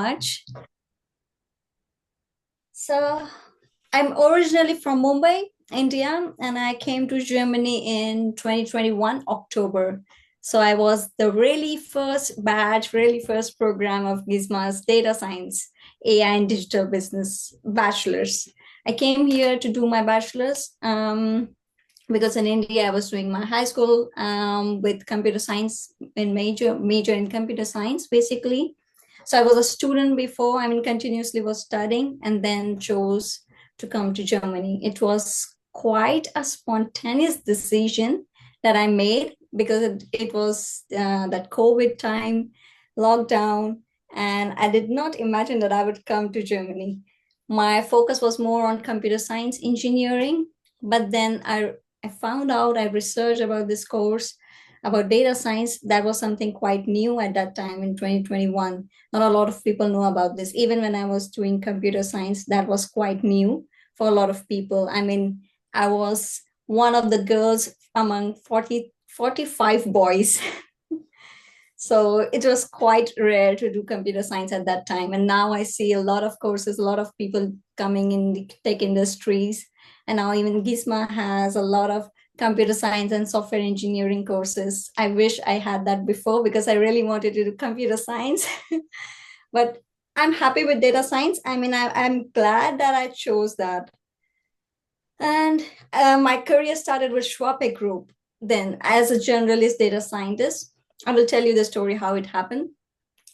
much. So, I'm originally from Mumbai, India, and I came to Germany in 2021, October. So, I was the really first batch, really first program of Gisma's data science, AI and digital business bachelor's. I came here to do my bachelor's because in India I was doing my high school with computer science in major in computer science basically. So I was a student before. I mean, continuously was studying and then chose to come to Germany. It was quite a spontaneous decision that I made because it was that COVID time, lockdown, and I did not imagine that I would come to Germany. My focus was more on computer science engineering, but then I found out, I researched about this course about data science. That was something quite new at that time in 2021. Not a lot of people know about this. Even when I was doing computer science, that was quite new for a lot of people. I mean, I was one of the girls among 45 boys. So it was quite rare to do computer science at that time. And now I see a lot of courses, a lot of people coming in the tech industries. And now even Gisma has a lot of computer science and software engineering courses. I wish I had that before because I really wanted to do computer science. But I'm happy with data science. I mean, I'm glad that I chose that. And my career started with SCHWAPe Group. Then, as a generalist data scientist, I will tell you the story how it happened.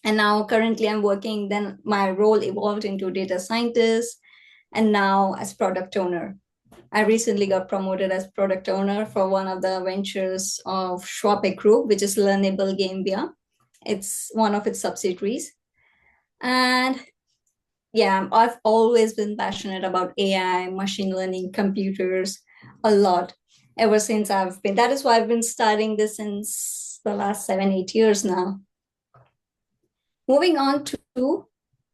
And now, currently, I'm working. Then, my role evolved into data scientist, and now as product owner. I recently got promoted as product owner for one of the ventures of SCHWAPe Group, which is Learnable Gambia. It's one of its subsidiaries. And yeah, I've always been passionate about AI, machine learning, computers a lot ever since I've been. That is why I've been studying this since the last 7, 8 years now. Moving on to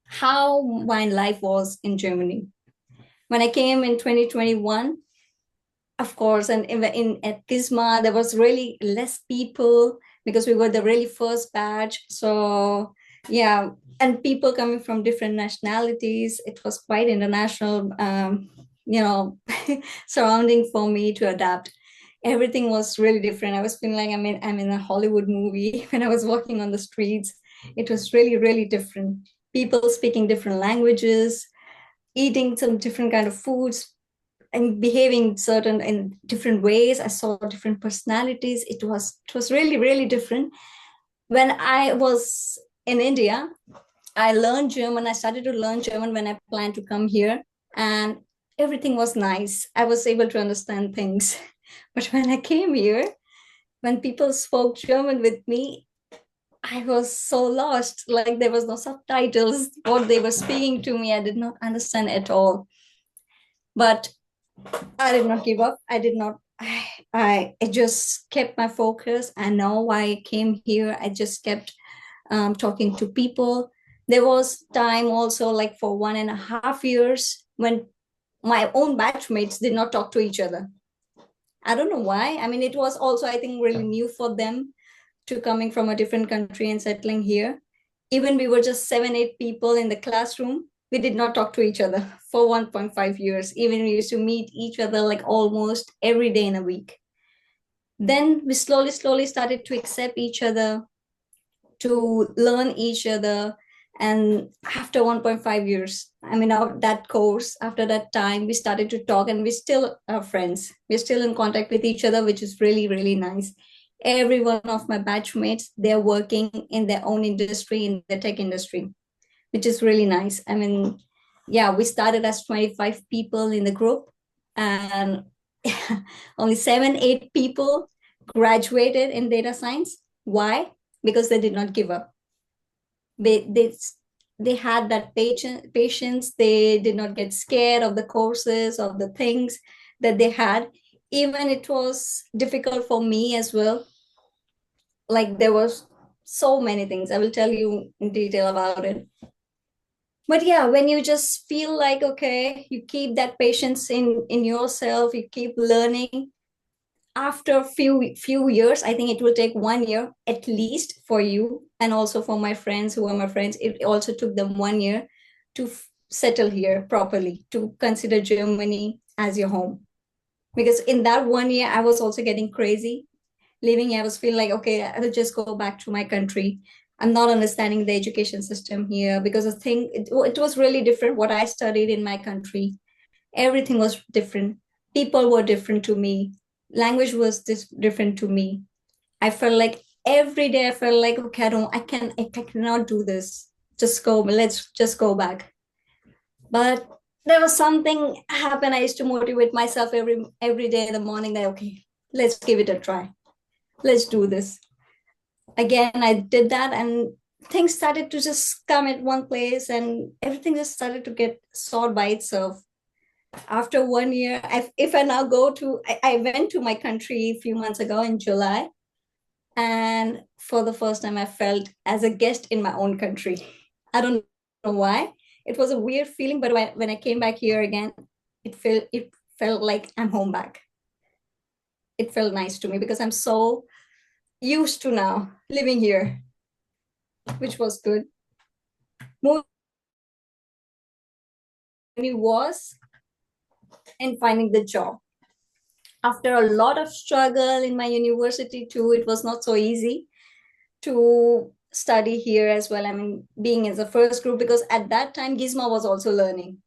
how my life was in Germany. When I came in 2021, of course, and in at Gisma, there was really less people because we were the really first batch. So yeah, and people coming from different nationalities. It was quite international, you know, surrounding for me to adapt. Everything was really different. I was feeling like I'm in a Hollywood movie when I was walking on the streets. It was really, really different. People speaking different languages, eating some different kind of foods, and behaving certain in different ways. I saw different personalities. It was really, really different. When I was in India, I learned German. I started to learn German when I planned to come here, and everything was nice. I was able to understand things. But when I came here, when people spoke German with me, I was so lost. Like there was no subtitles. What they were speaking to me, I did not understand at all. But I did not give up. I did not. I just kept my focus. I know why I came here. I just kept talking to people. There was time also like for 1.5 years when my own batchmates did not talk to each other. I don't know why. I mean, it was also, I think, really new for them to coming from a different country and settling here. Even we were just 7, 8 people in the classroom. We did not talk to each other for 1.5 years. Even we used to meet each other like almost every day in a week. Then we slowly started to accept each other, to learn each other. And after 1.5 years, I mean, that course, after that time, we started to talk and we still are friends. We're still in contact with each other, which is really, really nice. Every one of my batchmates, they're working in their own industry, in the tech industry, which is really nice. I mean, yeah, we started as 25 people in the group, and only 7, 8 people graduated in data science. Why? Because they did not give up. They had that patience. They did not get scared of the courses, of the things that they had. Even it was difficult for me as well. Like there was so many things. I will tell you in detail about it. But yeah, when you just feel like, okay, you keep that patience in yourself, you keep learning, after a few years, I think it will take 1 year at least for you, and also for my friends who are my friends, it also took them 1 year to settle here properly, to consider Germany as your home. Because in that 1 year, I was also getting crazy living here. I was feeling like, okay, I will just go back to my country. I'm not understanding the education system here, because I think it was really different what I studied in my country. Everything was different. People were different to me. Language was different to me. I felt like every day I felt like, okay, I cannot do this. Just go, let's just go back. But there was something happened. I used to motivate myself every day in the morning that, okay, let's give it a try. Let's do this. Again, I did that, and things started to just come at one place, and everything just started to get solved by itself. After 1 year, if I now go to, I went to my country a few months ago in July, and for the first time, I felt as a guest in my own country. I don't know why. It was a weird feeling, but when I came back here again, it felt like I'm home back. It felt nice to me because I'm so used to now living here, which was good. Moving was in finding the job. After a lot of struggle in my university too, it was not so easy to study here as well. I mean, being in the first group, because at that time Gisma was also learning.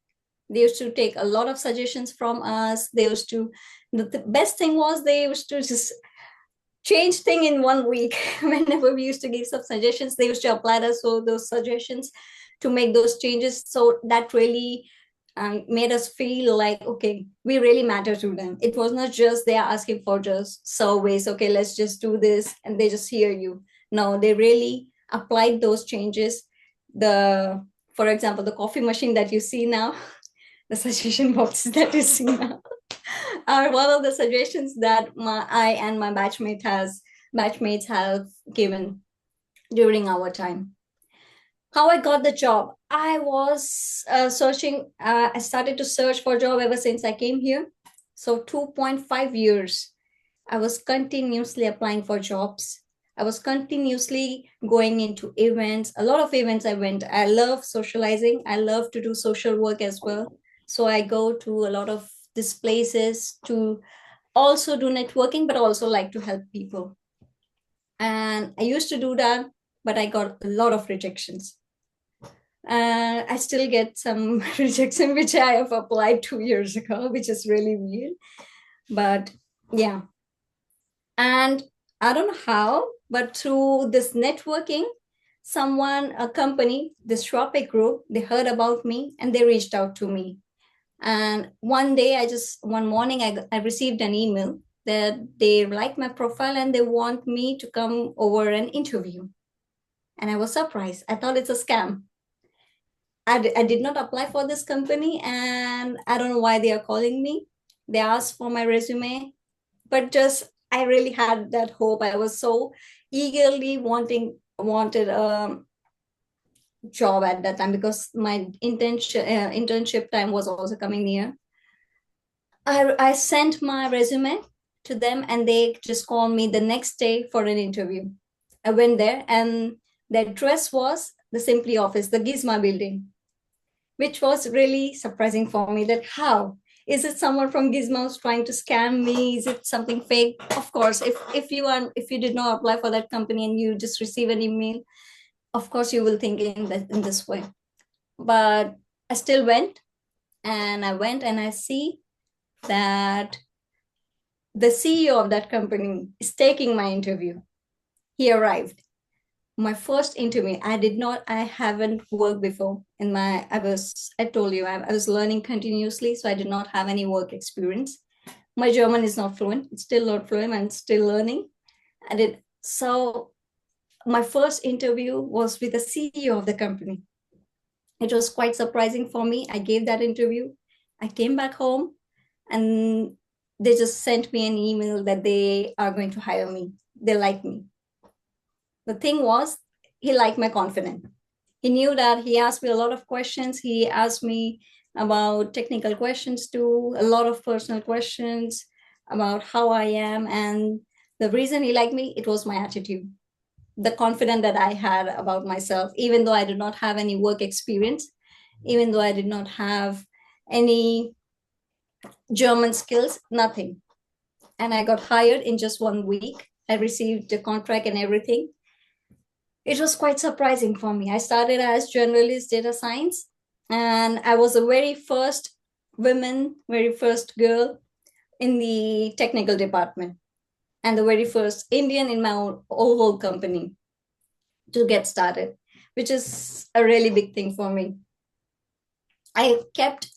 They used to take a lot of suggestions from us. They used to, the best thing was they used to just change thing in 1 week. Whenever we used to give some suggestions, they used to apply us so those suggestions to make those changes. So that really made us feel like, okay, we really matter to them. It was not just they are asking for just surveys, okay, let's just do this, and they just hear you. No, they really applied those changes. The, for example, the coffee machine that you see now, the suggestion boxes that you see now are one of the suggestions that I and my batchmates have given during our time. How I got the job? I was searching. I started to search for a job ever since I came here. So 2.5 years, I was continuously applying for jobs. I was continuously going into events. A lot of events I went. I love socializing. I love to do social work as well. So I go to a lot of these places to also do networking, but also like to help people. And I used to do that, but I got a lot of rejections. I still get some rejection, which I have applied 2 years ago, which is really weird. But yeah. And I don't know how, but through this networking, a company, the SCHWAPe Group, they heard about me and they reached out to me. And one morning, I received an email that they like my profile and they want me to come over an interview. And I was surprised. I thought it's a scam. I did not apply for this company, and I don't know why they are calling me. They asked for my resume, but just I really had that hope. I was so eagerly wanted a job at that time, because my internship time was also coming near. I sent my resume to them, and they just called me the next day for an interview. I went there, and the address was the Simply office, the Gisma building, which was really surprising for me. That how is it someone from Gizmo who's trying to scam me? Is it something fake? Of course, if you did not apply for that company and you just receive an email, of course you will think in this way. But I still went, and I see that the CEO of that company is taking my interview. He arrived. My first interview, I haven't worked before in my, I told you, I was learning continuously, so I did not have any work experience. My German is not fluent. It's still not fluent. I'm still learning. So my first interview was with the CEO of the company. It was quite surprising for me. I gave that interview. I came back home, and they just sent me an email that they are going to hire me. They like me. The thing was, he liked my confidence. He knew that. He asked me a lot of questions. He asked me about technical questions too, a lot of personal questions. about how I am. And the reason he liked me, it was my attitude, the confidence that I had about myself, even though I did not have any work experience, even though I did not have any German skills, nothing. And I got hired in just 1 week. I received the contract and everything. It was quite surprising for me. I started as generalist data science, and I was the very first woman, very first girl in the technical department, and the very first Indian in my whole company to get started, which is a really big thing for me. I kept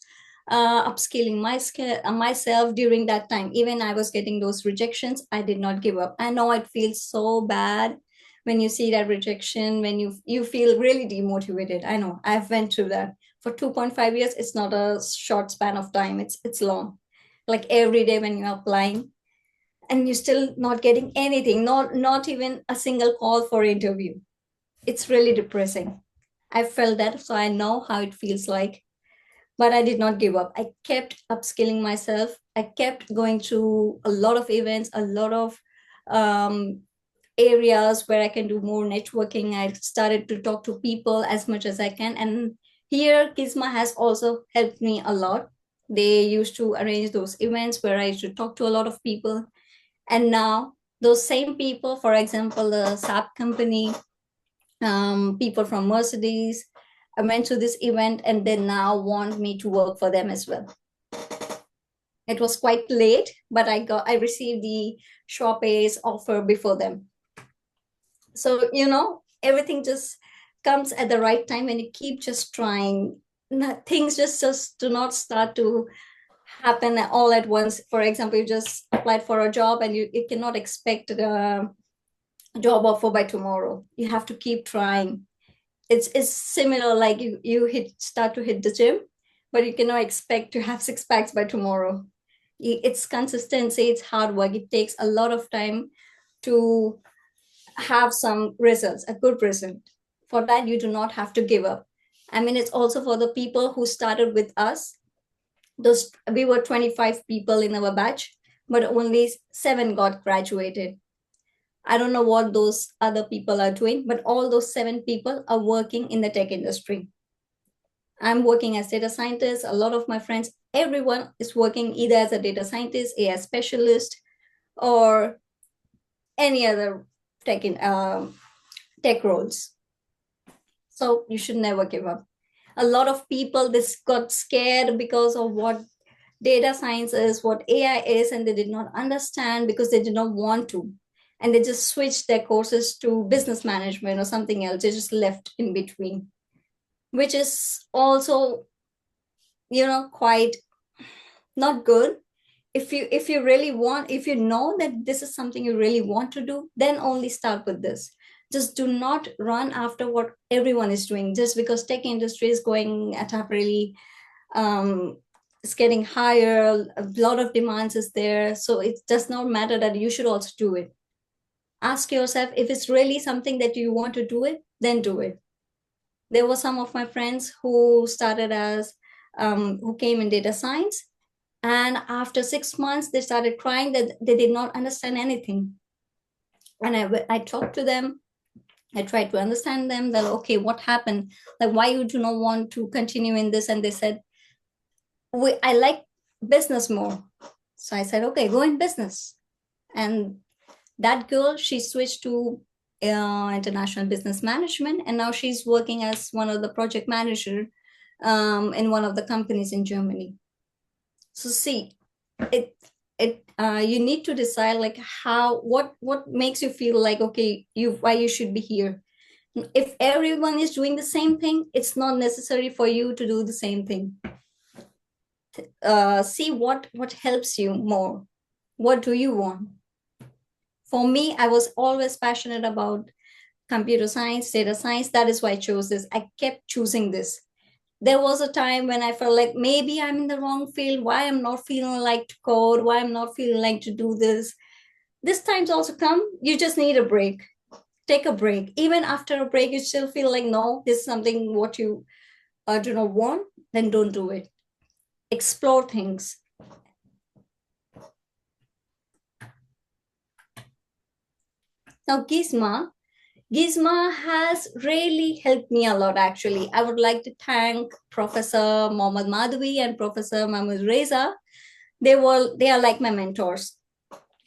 upskilling myself during that time. Even I was getting those rejections, I did not give up. I know it feels so bad when you see that rejection, when you feel really demotivated. I know I've went through that. For 2.5 years, it's not a short span of time. It's long. Like every day when you're applying and you're still not getting anything, not even a single call for interview. It's really depressing. I felt that, so I know how it feels like. But I did not give up. I kept upskilling myself. I kept going to a lot of events, a lot of um, areas where I can do more networking. I started to talk to people as much as I can. And here, Gisma has also helped me a lot. They used to arrange those events where I used to talk to a lot of people. And now, those same people, for example, the SAP company, people from Mercedes, I went to this event and they now want me to work for them as well. It was quite late, but I received the SCHWAPe's offer before them. So, everything just comes at the right time when you keep just trying. Things just do not start to happen all at once. For example, you just applied for a job and you cannot expect a job offer by tomorrow. You have to keep trying. It's similar, like you start to hit the gym, but you cannot expect to have 6 packs by tomorrow. It's consistency, it's hard work. It takes a lot of time to have some results, a good result. For that, you do not have to give up. I mean, it's also for the people who started with us. We were 25 people in our batch, but only 7 got graduated. I don't know what those other people are doing, but all those 7 people are working in the tech industry. I'm working as data scientist. A lot of my friends, everyone is working either as a data scientist, AI specialist, or any other tech roles. So you should never give up. A lot of people this got scared because of what data science is, what AI is, and they did not understand because they did not want to. And they just switched their courses to business management or something else. They just left in between, which is also, quite not good. If you really want, if you know that this is something you really want to do, then only start with this. Just do not run after what everyone is doing just because tech industry is going at a really it's getting higher, a lot of demands is there, so it does not matter that you should also do it. Ask yourself, if it's really something that you want to do it, then do it. There were some of my friends who started as who came in data science, and after 6 months they started crying that they did not understand anything. And I talked to them. I tried to understand them that, okay, what happened? Like, why you do not want to continue in this? And they said, I like business more. So I said, okay, go in business. And that girl, she switched to international business management, and now she's working as one of the project manager in one of the companies in Germany. So see, you need to decide like what makes you feel like, okay, why you should be here. If everyone is doing the same thing, it's not necessary for you to do the same thing. See what helps you more. What do you want? For me, I was always passionate about computer science, data science. That is why I chose this. I kept choosing this. There was a time when I felt like maybe I'm in the wrong field. Why I'm not feeling like to code? Why I'm not feeling like to do this? This time's also come. You just need a break. Take a break. Even after a break, you still feel like, no, this is something what you do not want, then don't do it. Explore things. Now, Gisma has really helped me a lot, actually. I would like to thank Professor Mohammad Madhavi and Professor Mahmoud Reza. They are like my mentors.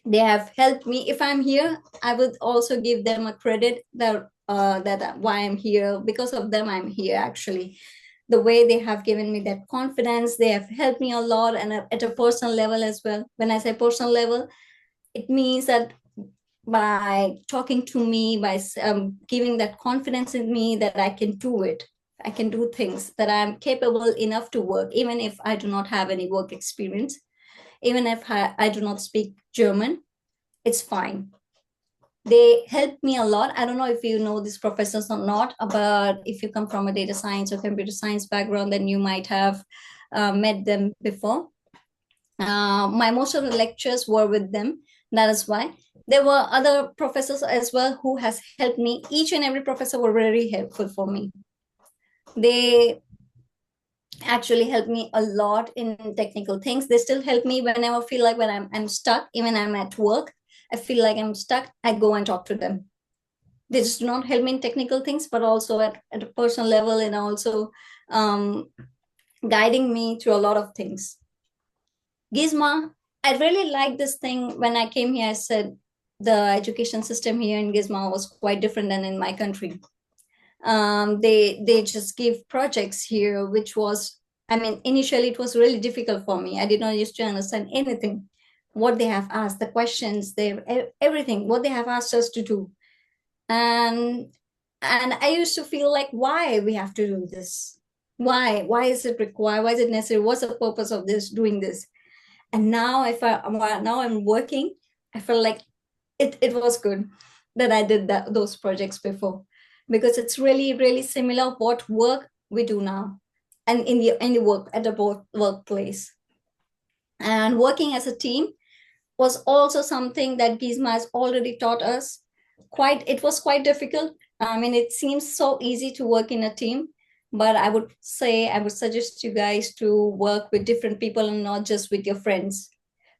They have helped me. If I'm here, I would also give them a credit that why I'm here. Because of them, I'm here, actually. The way they have given me that confidence, they have helped me a lot, and at a personal level as well. When I say personal level, it means that by talking to me, by giving that confidence in me that I can do it. I can do things, that I'm capable enough to work, even if I do not have any work experience, even if I do not speak German, it's fine. They help me a lot. I don't know if you know these professors or not, but if you come from a data science or computer science background, then you might have met them before. My most of the lectures were with them. That is why. There were other professors as well who has helped me. Each and every professor were very helpful for me. They actually helped me a lot in technical things. They still help me whenever I feel like when I'm stuck, even I'm at work, I feel like I'm stuck, I go and talk to them. They just do not help me in technical things, but also at a personal level, and also guiding me through a lot of things. Gizma, I really like this thing. When I came here, I said the education system here in Gizma was quite different than in my country. They just give projects here, which was, I mean, initially it was really difficult for me. I did not used to understand anything, what they have asked, the questions, everything, what they have asked us to do. And I used to feel like, why we have to do this? Why is it required? Why is it necessary? What's the purpose of this, doing this? And now now I'm working, I feel like it was good that I did those projects before, because it's really, really similar what work we do now, and in the work at the workplace. And working as a team was also something that Gizma has already taught us. It was quite difficult. I mean, it seems so easy to work in a team, but I would suggest you guys to work with different people and not just with your friends.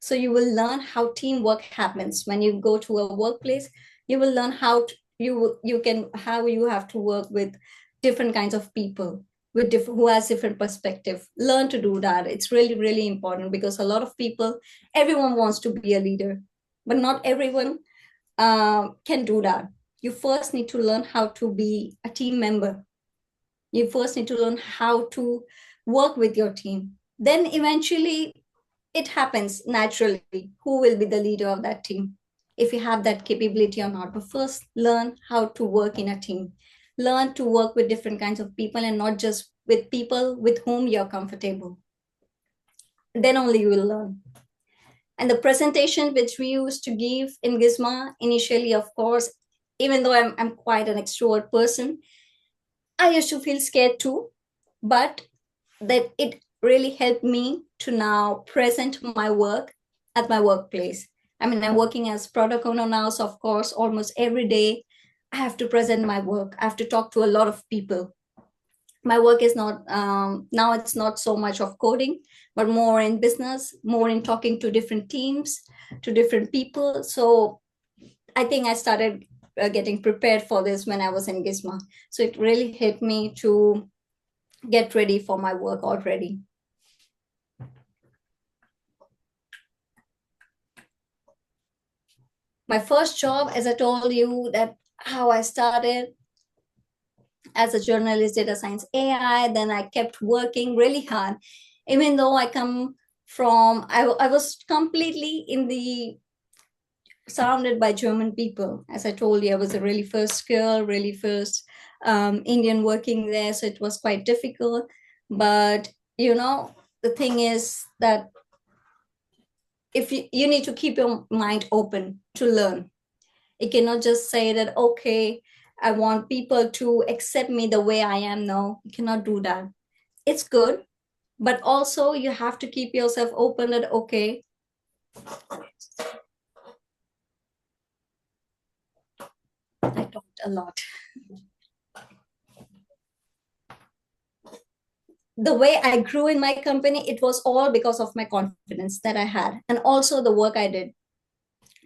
So you will learn how teamwork happens when you go to a workplace. You will learn how you have to work with different kinds of people, with who has different perspective. Learn to do that. It's really, really important, because a lot of people, everyone wants to be a leader, but not everyone can do that. You first need to learn how to be a team member. You first need to learn how to work with your team. Then eventually it happens naturally who will be the leader of that team, if you have that capability or not. But first, learn how to work in a team. Learn to work with different kinds of people, and not just with people with whom you're comfortable. Then only you will learn. And the presentation which we used to give in Gizma initially, of course, even though I'm quite an extrovert person, I used to feel scared too, but that it really helped me to now present my work at my workplace. I mean, I'm working as product owner now, so of course, almost every day I have to present my work. I have to talk to a lot of people. My work is not now, it's not so much of coding, but more in business, more in talking to different teams, to different people. So I think I started getting prepared for this when I was in Gisma. So it really helped me to get ready for my work already. My first job, as I told you, that how I started as a journalist, data science, AI, then I kept working really hard. Even though I come from, I was completely in the surrounded by German people. As I told you, I was a really first girl, really first Indian working there. So it was quite difficult. But, the thing is that if you need to keep your mind open to learn. You cannot just say that, okay, I want people to accept me the way I am. No, you cannot do that. It's good, but also you have to keep yourself open that, okay, I talked a lot. The way I grew in my company, it was all because of my confidence that I had, and also the work I did.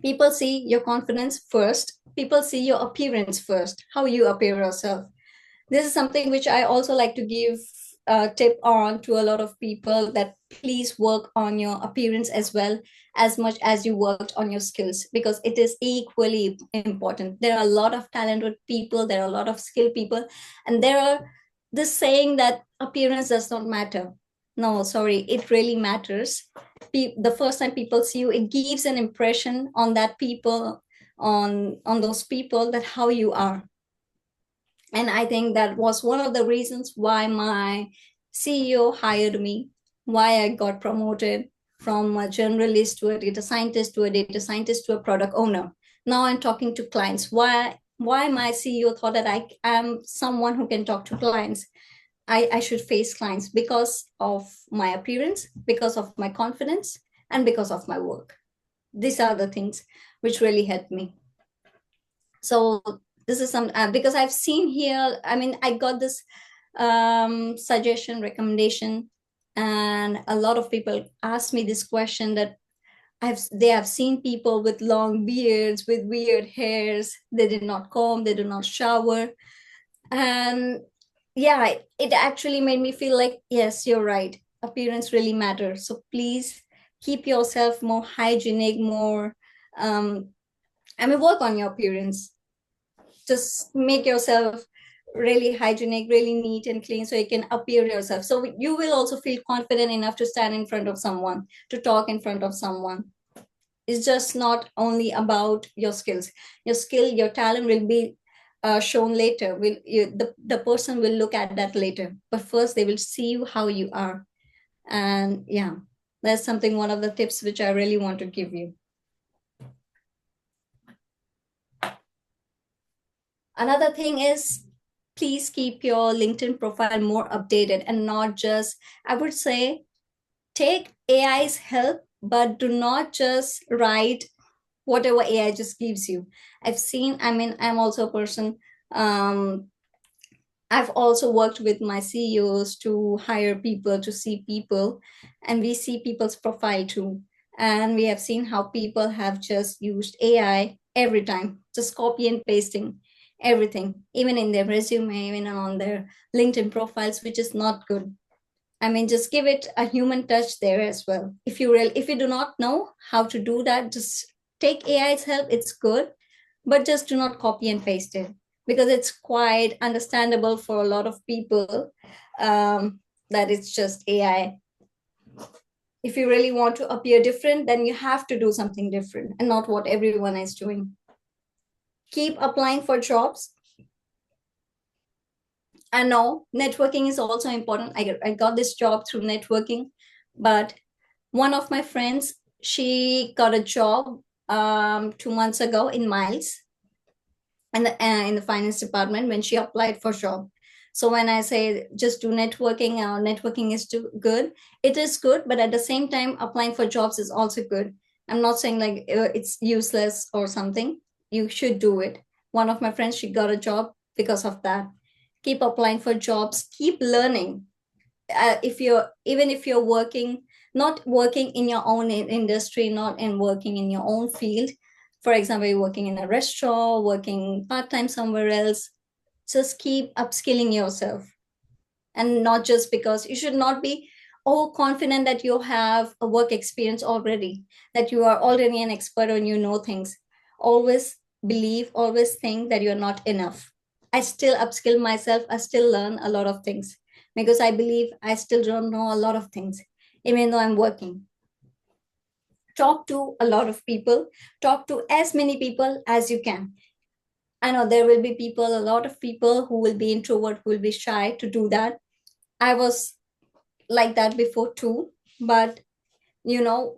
People see your confidence first. People see your appearance first, how you appear yourself. This is something which I also like to give a tip on to a lot of people, that please work on your appearance as well, as much as you worked on your skills, because it is equally important. There are a lot of talented people, there are a lot of skilled people, and there are this saying that appearance does not matter. No, sorry, it really matters. The first time people see you, it gives an impression on that people, on those people, that how you are. And I think that was one of the reasons why my CEO hired me, why I got promoted from a generalist to a data scientist, to a data scientist to a product owner. Now I'm talking to clients. Why my CEO thought that I am someone who can talk to clients. I should face clients because of my appearance, because of my confidence, and because of my work. These are the things which really helped me. So this is some because I've seen here, I mean, I got this suggestion, recommendation, and a lot of people ask me this question, that they have seen people with long beards, with weird hairs, they did not comb, they did not shower. And yeah, it actually made me feel like, yes, you're right, appearance really matters. So please keep yourself more hygienic, more work on your appearance. Just make yourself really hygienic, really neat and clean, so you can appear yourself. So you will also feel confident enough to stand in front of someone, to talk in front of someone. It's just not only about your skills. Your skill, your talent will be shown later. The person will look at that later. But first, they will see you how you are. And yeah, that's something, one of the tips which I really want to give you. Another thing is, please keep your LinkedIn profile more updated, and not just, I would say, take AI's help, but do not just write whatever AI just gives you. I've seen, I mean, I'm also a person, I've also worked with my CEOs to hire people, to see people, and we see people's profile too. And we have seen how people have just used AI every time, just copy and pasting everything, even in their resume, even on their LinkedIn profiles, which is not good. I mean, just give it a human touch there as well. If you do not know how to do that, just take AI's help. It's good, but just do not copy and paste it, because it's quite understandable for a lot of people that it's just AI. If you really want to appear different, then you have to do something different and not what everyone is doing. Keep applying for jobs. I know networking is also important. I got this job through networking, but one of my friends, she got a job 2 months ago in Miles, and in the finance department, when she applied for job. So when I say just do networking, networking is too good, it is good, but at the same time, applying for jobs is also good. I'm not saying like it's useless or something. You should do it. One of my friends, she got a job because of that. Keep applying for jobs, keep learning. If you're, even if you're working, not working in your own industry, not in working in your own field, for example, you're working in a restaurant, working part-time somewhere else, just keep upskilling yourself. And not just, because you should not be all confident that you have a work experience already, that you are already an expert and you know things. Always believe, always think that you're not enough. I still upskill myself, I still learn a lot of things, because I believe I still don't know a lot of things, even though I'm working. Talk to a lot of people, talk to as many people as you can. I know there will be people, a lot of people who will be introvert, who will be shy to do that. I was like that before too, but you know,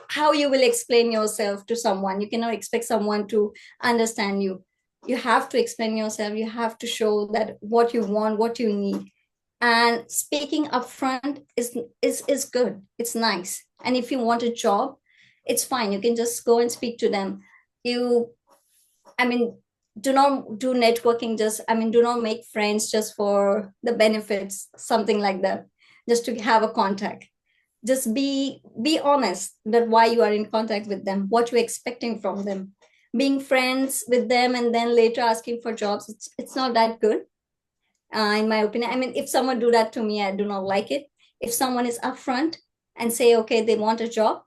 how you will explain yourself to someone? You cannot expect someone to understand you. You have to explain yourself, you have to show that what you want, what you need. And speaking upfront is good, it's nice. And if you want a job, it's fine, you can just go and speak to them. You, I mean, do not do networking just, I mean, do not make friends just for the benefits, something like that, just to have a contact. Just be honest that why you are in contact with them, what you're expecting from them. Being friends with them and then later asking for jobs, it's not that good, in my opinion. I mean, if someone do that to me, I do not like it. If someone is upfront and say, okay, they want a job,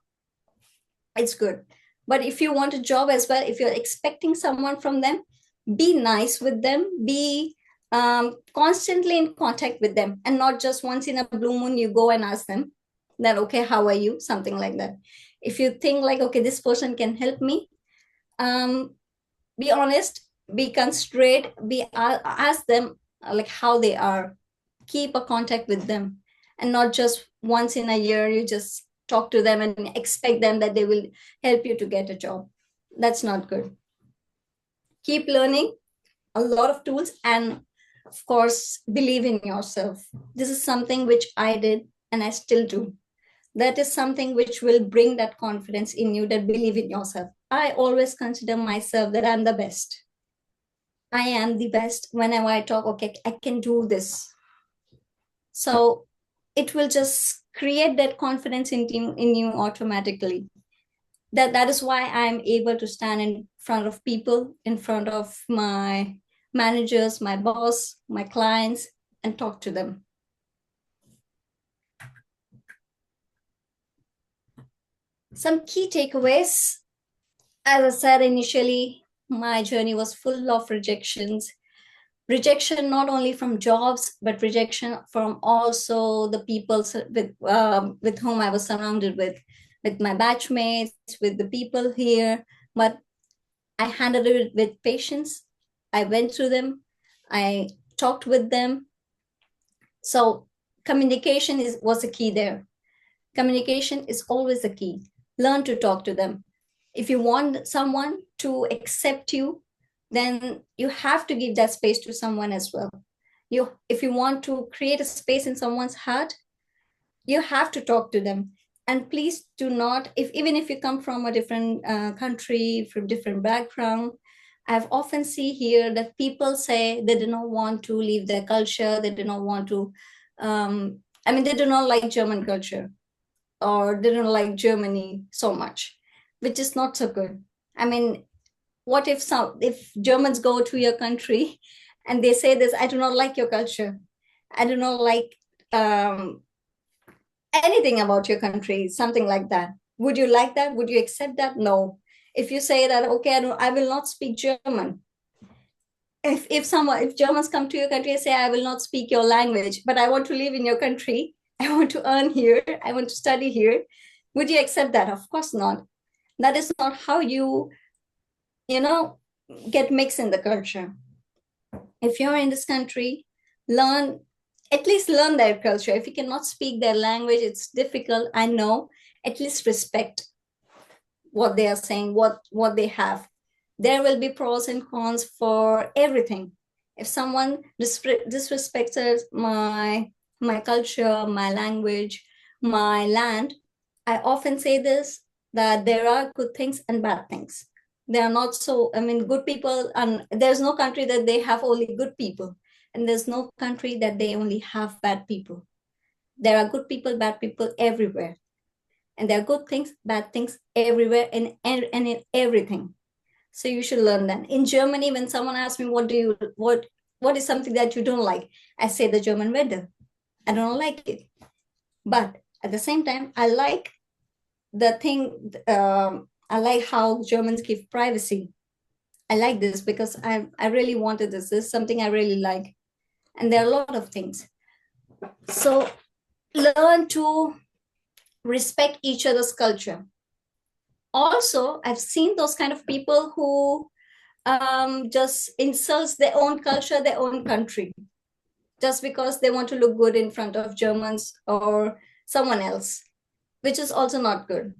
it's good. But if you want a job as well, if you're expecting someone from them, be nice with them, be constantly in contact with them, and not just once in a blue moon you go and ask them that, okay, how are you, something like that. If you think like, okay, this person can help me, um, be honest, be considerate, be ask them like how they are, keep a contact with them, and not just once in a year you just talk to them and expect them that they will help you to get a job. That's not good. Keep learning a lot of tools, and of course believe in yourself. This is something which I did and I still do. That is something which will bring that confidence in you, that believe in yourself. I always consider myself that I'm the best. I am the best. Whenever I talk, okay, I can do this. So it will just create that confidence in you automatically. That is why I'm able to stand in front of people, in front of my managers, my boss, my clients, and talk to them. Some key takeaways. As I said initially, my journey was full of rejections. Rejection not only from jobs, but rejection from also the people with whom I was surrounded with my batchmates, with the people here. But I handled it with patience. I went through them. I talked with them. So communication was a key there. Communication is always the key. Learn to talk to them. If you want someone to accept you, then you have to give that space to someone as well. If you want to create a space in someone's heart, you have to talk to them. And please do not, even if you come from a different country, from different background, I've often see here that people say they do not want to leave their culture. They do not want to, they do not like German culture, or they don't like Germany so much, which is not so good. I mean, what if Germans go to your country and they say this, I do not like your culture. I do not like anything about your country, something like that. Would you like that? Would you accept that? No. If you say that, okay, I will not speak German. If Germans come to your country and say, I will not speak your language, but I want to live in your country, I want to earn here, I want to study here, would you accept that? Of course not. That is not how you know, get mixed in the culture. If you're in this country, at least learn their culture. If you cannot speak their language, it's difficult, I know. At least respect what they are saying, what they have. There will be pros and cons for everything. If someone disrespects my culture, my language, my land, I often say this, that there are good things and bad things. They are not so, good people, and there's no country that they have only good people, and there's no country that they only have bad people. There are good people, bad people everywhere. And there are good things, bad things everywhere, and in everything. So you should learn that. In Germany, when someone asks me, what is something that you don't like? I say the German weather. I don't like it. But at the same time, I like I like how Germans give privacy. I like this because I really wanted this. This is something I really like. And there are a lot of things. So learn to respect each other's culture. Also, I've seen those kind of people who just insults their own culture, their own country, just because they want to look good in front of Germans or someone else, which is also not good.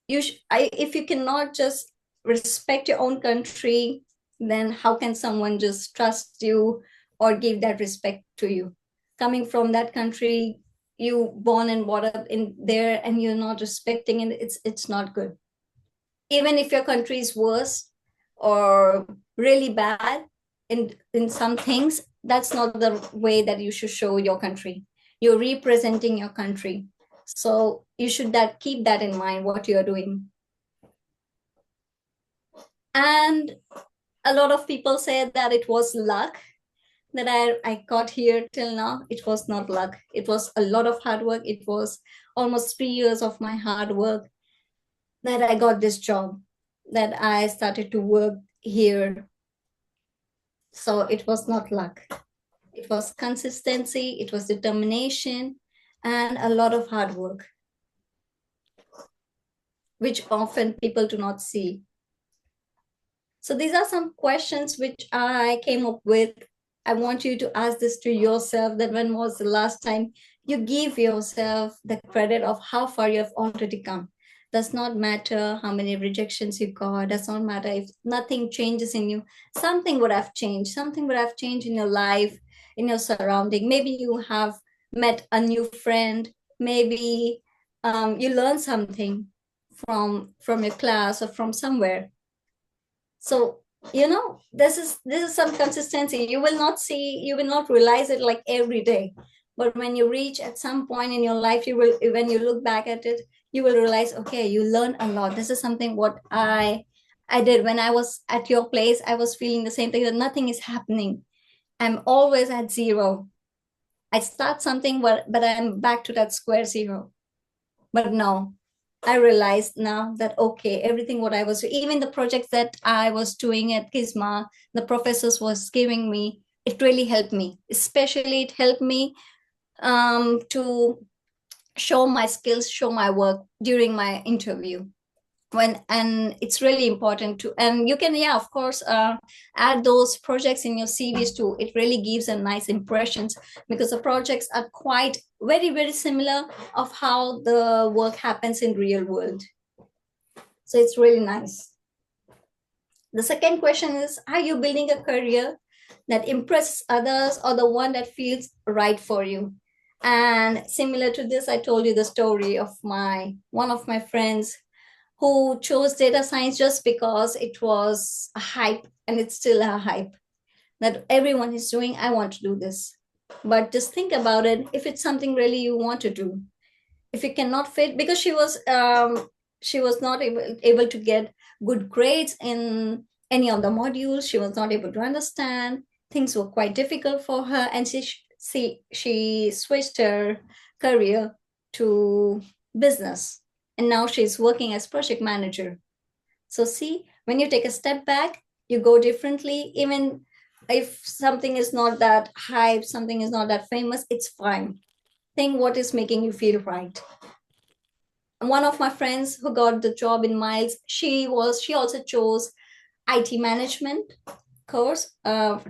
If you cannot just respect your own country, then how can someone just trust you or give that respect to you? Coming from that country, you born and brought up in there, and you're not respecting it, it's not good. Even if your country is worse or really bad in some things, that's not the way that you should show your country. You're representing your country. So you should keep that in mind, what you're doing. And a lot of people say that it was luck that I got here till now. It was not luck. It was a lot of hard work. It was almost 3 years of my hard work that I got this job, that I started to work here. So it was not luck. It was consistency, it was determination, and a lot of hard work, which often people do not see. So these are some questions which I came up with. I want you to ask this to yourself, that when was the last time you give yourself the credit of how far you have already come. Does not matter how many rejections you got, does not matter if nothing changes in you. Something would have changed. Something would have changed in your life, in your surrounding. Maybe you have met a new friend. Maybe you learned something from your class or from somewhere. So this is some consistency. You will not realize it like every day, but when you reach at some point in your life, when you look back at it, you will realize, okay, you learn a lot. This is something what I did when I was at your place. I was feeling the same thing, that nothing is happening. I'm always at zero. I start something, but I'm back to that square zero. But no, I realized now that, okay, everything what I was, even the projects that I was doing at Gisma, the professors was giving me, it really helped me. Especially it helped me to show my skills, show my work during my interview. And it's really important to, and you can, yeah, of course, add those projects in your CVs too. It really gives a nice impressions, because the projects are quite very, very similar of how the work happens in real world. So it's really nice. The second question is, are you building a career that impresses others, or the one that feels right for you? And similar to this, I told you the story of one of my friends who chose data science just because it was a hype, and it's still a hype that everyone is doing. I want to do this. But just think about it, if it's something really you want to do, if you cannot fit, because she was not able to get good grades in any of the modules. She was not able to understand. Things were quite difficult for her, and she switched her career to business, and now she's working as project manager. So see, when you take a step back, you go differently. Even if something is not that hype, something is not that famous, it's fine. Think what is making you feel right. One of my friends who got the job in Miles, she also chose IT management course.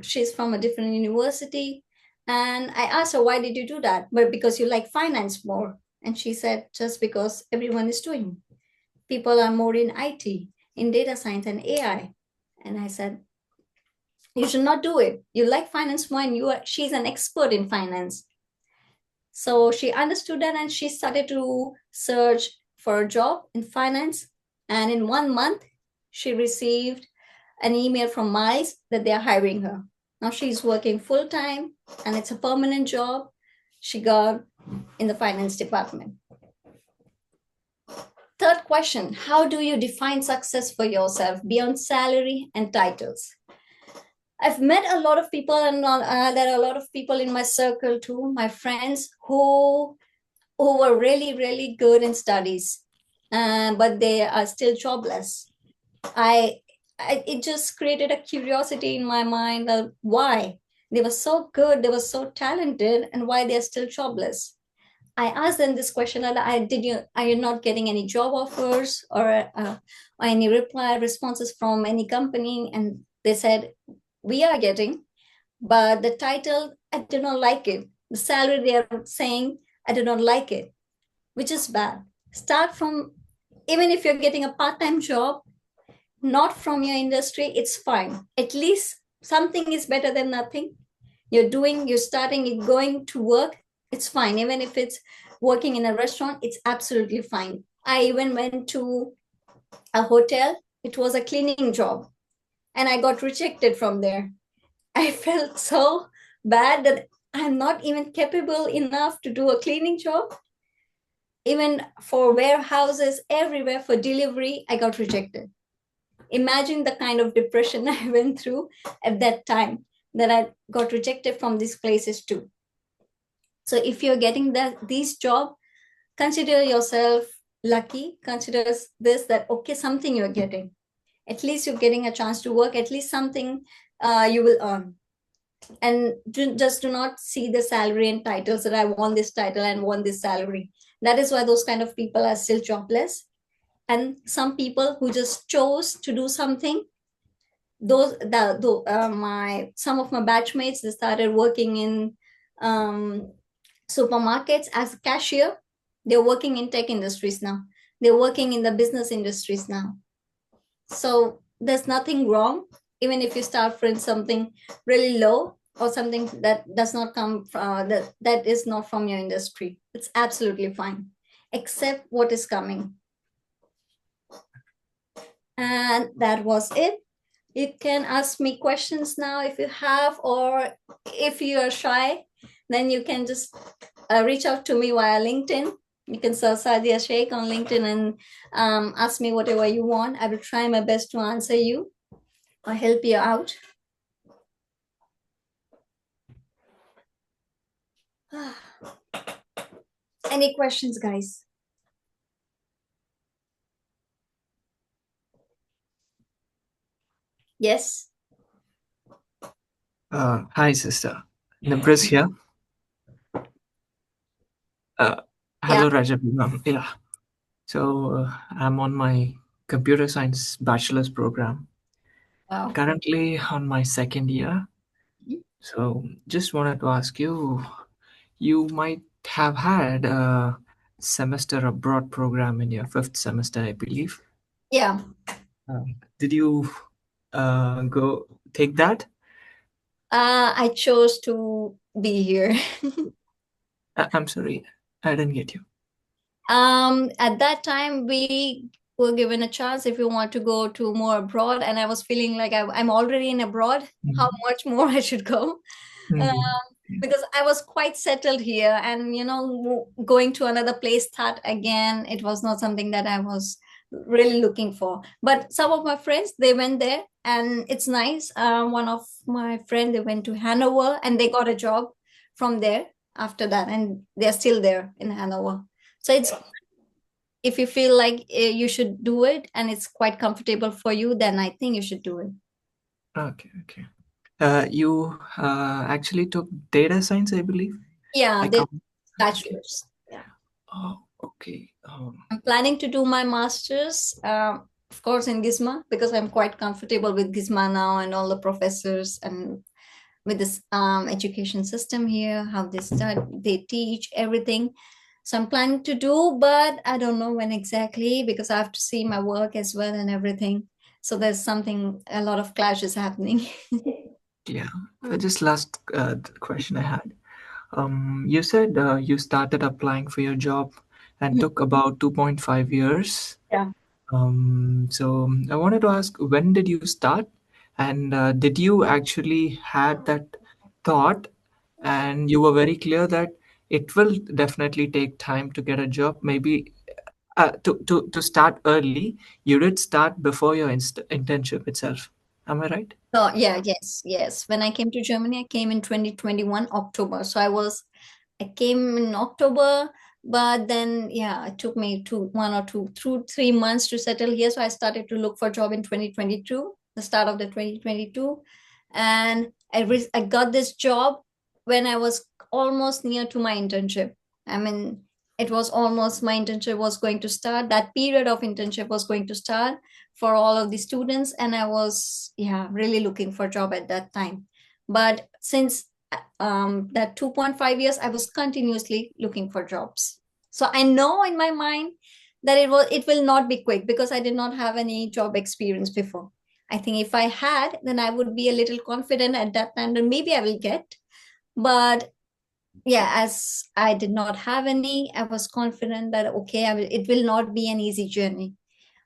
She's from a different university. And I asked her, why did you do that? But because you like finance more. And she said, just because everyone is doing. People are more in IT, in data science and AI. And I said, you should not do it. You like finance more, and she's an expert in finance. So she understood that, and she started to search for a job in finance. And in 1 month, she received an email from Miles that they are hiring her. Now she's working full time, and it's a permanent job she got in the finance department. Third question, how do you define success for yourself beyond salary and titles? I've met a lot of people, and there are a lot of people in my circle too, my friends who were really, really good in studies, but they are still jobless. It just created a curiosity in my mind of why they were so good, they were so talented, and why they're still jobless. I asked them this question: are you not getting any job offers, or any responses from any company? And they said, we are getting, but the title, I do not like it. The salary they are saying, I do not like it, which is bad. Start from, even if you're getting a part-time job, not from your industry, it's fine. At least something is better than nothing. You're starting, you're going to work, it's fine. Even if it's working in a restaurant, it's absolutely fine. I even went to a hotel. It was a cleaning job, and I got rejected from there. I felt so bad that I'm not even capable enough to do a cleaning job. Even for warehouses, everywhere for delivery, I got rejected. Imagine the kind of depression I went through at that time, that I got rejected from these places too. So if you're getting these job, consider yourself lucky. Consider this, that okay, something you're getting. At least you're getting a chance to work. At least something you will earn. And just do not see the salary and titles, that I want this title and want this salary. That is why those kind of people are still jobless. And some people who just chose to do something, my some of my batchmates, they started working in supermarkets as a cashier. They're working in tech industries now. They're working in the business industries now. So there's nothing wrong, even if you start from something really low, or something that does not come from, that is not from your industry. It's absolutely fine. Accept what is coming. And that was it. You can ask me questions now if you have, or if you are shy, then you can just reach out to me via LinkedIn. You can search Saadiya Shaikh on LinkedIn and ask me whatever you want. I will try my best to answer you or help you out. Any questions, guys? Yes. Hi, sister. Nibris here. Uh, Yeah. Hello, Rajab. Yeah. So I'm on my computer science bachelor's program. Wow. Currently on my second year. So just wanted to ask you, you might have had a semester abroad program in your fifth semester, I believe. Yeah. Did you go take that? I chose to be here. I'm sorry, I didn't get you. At that time, we were given a chance if you want to go to more abroad, and I was feeling like I'm already in abroad. How Mhm. much more I should go? Mhm. Because I was quite settled here, and going to another place, start again, it was not something that I was really looking for. But some of my friends, they went there, and it's nice. One of my friend, they went to Hanover, and they got a job from there after that, and they're still there in Hanover. So it's, if you feel like you should do it and it's quite comfortable for you, then I think you should do it. Okay, okay. You actually took data science, I believe. Yeah, I the come. Okay. bachelor's. Yeah. Oh, okay. I'm planning to do my master's, of course, in Gisma, because I'm quite comfortable with Gisma now, and all the professors, and with this education system here, how they start, they teach everything. So I'm planning to do, but I don't know when exactly, because I have to see my work as well and everything. So there's something, a lot of clashes happening. Yeah. Just last question I had. You said you started applying for your job and took about 2.5 years. Yeah. So I wanted to ask, when did you start? And did you actually had that thought and you were very clear that it will definitely take time to get a job? Maybe to start early, you did start before your internship itself. Am I right? So yeah, yes, yes. When I came to Germany, I came in 2021 October. I came in October, but then yeah, it took me 3 months to settle here. So I started to look for a job in 2022, the start of the 2022, and I got this job when I was almost near to my internship. I mean, it was almost, my internship was going to start. That period of internship was going to start for all of the students, and I was, yeah, really looking for a job at that time. But since that 2.5 years, I was continuously looking for jobs. So I know in my mind that it will not be quick, because I did not have any job experience before. I think if I had, then I would be a little confident at that time, and maybe I will get. But yeah, as I did not have any, I was confident that okay, it will not be an easy journey.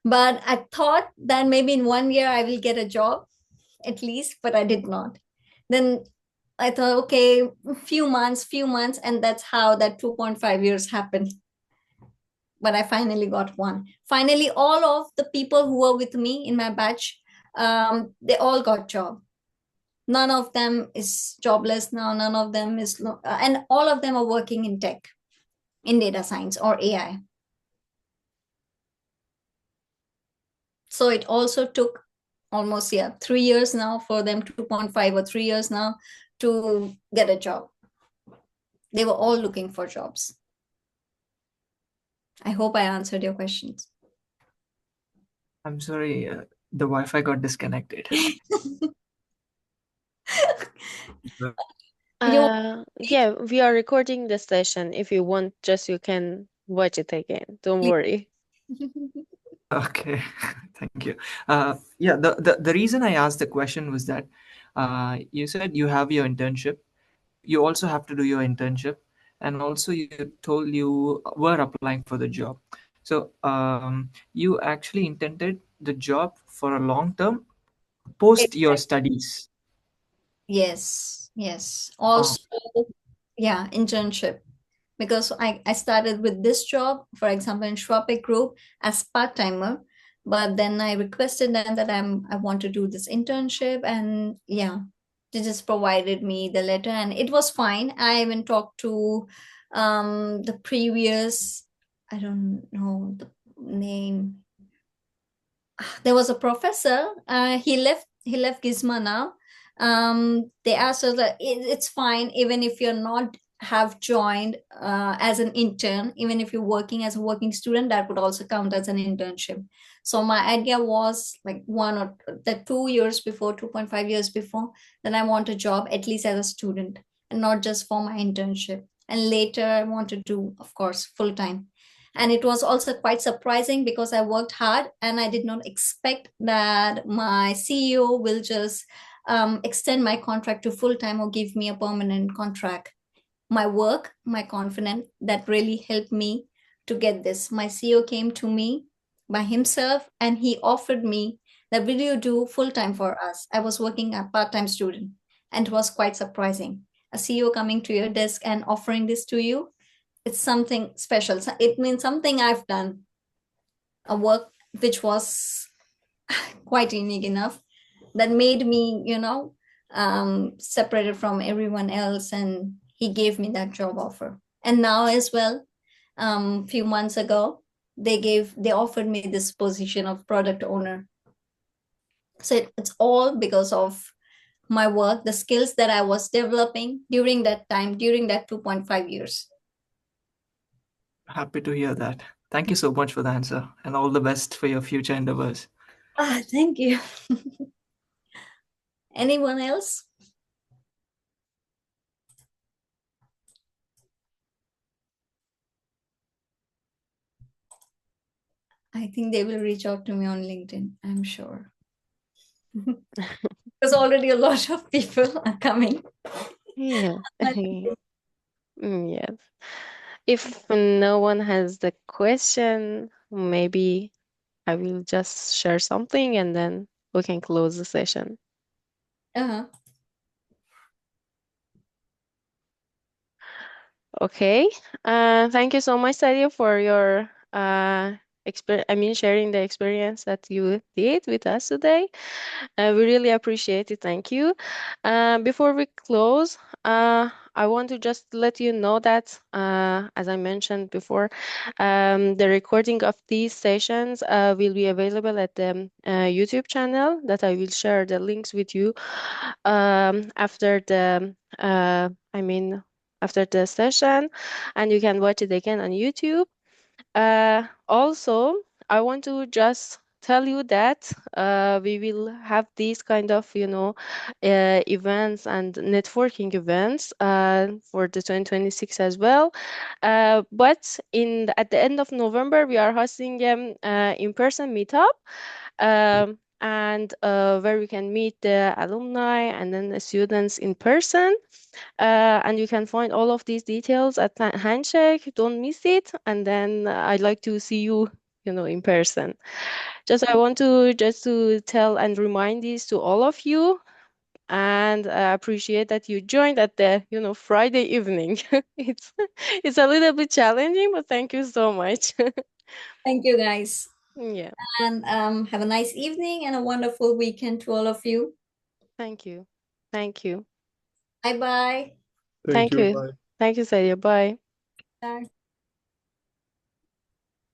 But I thought that maybe in 1 year I will get a job at least, but I did not. Then I thought, okay, few months, and that's how that 2.5 years happened. but I finally got one. Finally, all of the people who were with me in my batch, they all got job. None of them is jobless now. None of them is, and all of them are working in tech, in data science or AI. So it also took almost, 3 years now for them, 2.5 or 3 years now, to get a job. They were all looking for jobs. I hope I answered your questions. I'm sorry, the Wi-Fi got disconnected. You Yeah, we are recording the session. If you want, just you can watch it again. Don't worry. Okay, thank you. Yeah, the reason I asked the question was that you said you have your internship. You also have to do your internship, and also you told you were applying for the job. So you actually intended the job for a long term post your studies. Yes. Oh, Also, yeah, internship. Because I started with this job, for example, in SCHWAPe Group as part-timer, but then I requested them that I want to do this internship, and yeah, they just provided me the letter, and it was fine. I even talked to the previous, I don't know the name, there was a professor. He left Gisma now. They asked us that it's fine even if you're not have joined as an intern, even if you're working as a working student, that would also count as an internship. So my idea was like 2 years before, 2.5 years before, then I want a job at least as a student and not just for my internship. And later I want to do, of course, full time. And it was also quite surprising because I worked hard and I did not expect that my CEO will just extend my contract to full time or give me a permanent contract. My work, my confidence, that really helped me to get this. My CEO came to me by himself and he offered me that, will you do full time for us? I was working a part time student, and it was quite surprising. A CEO coming to your desk and offering this to you, it's something special. So it means something I've done, a work which was quite unique enough, that made me, separated from everyone else. And he gave me that job offer. And now as well, few months ago, they offered me this position of product owner. So it's all because of my work, the skills that I was developing during that time, during that 2.5 years. happy to hear that. Thank you so much for the answer, and all the best for your future endeavors. Thank you. Anyone else? I think they will reach out to me on LinkedIn, I'm sure. Because already a lot of people are coming. Yeah. Yes. If no one has the question, maybe I will just share something and then we can close the session. Uh-huh. Okay. Thank you so much, Sadia, for your sharing the experience that you did with us today. We really appreciate it. Thank you. Before we close, I want to just let you know that, as I mentioned before, the recording of these sessions will be available at the YouTube channel that I will share the links with you after the, after the session, and you can watch it again on YouTube. Also, I want to just tell you that we will have these kind of, events and networking events for the 2026 as well. But at the end of November, we are hosting in-person meetup. And where we can meet the alumni and then the students in person. And you can find all of these details at Handshake. Don't miss it. And then I'd like to see you, in person. I want to tell and remind this to all of you. And I appreciate that you joined at the, Friday evening. It's a little bit challenging, but thank you so much. Thank you, guys. Yeah. And have a nice evening and a wonderful weekend to all of you. Thank you. Thank you. Bye bye. Thank Thank you. you. Bye. Thank you, Saadiya. Bye. Bye.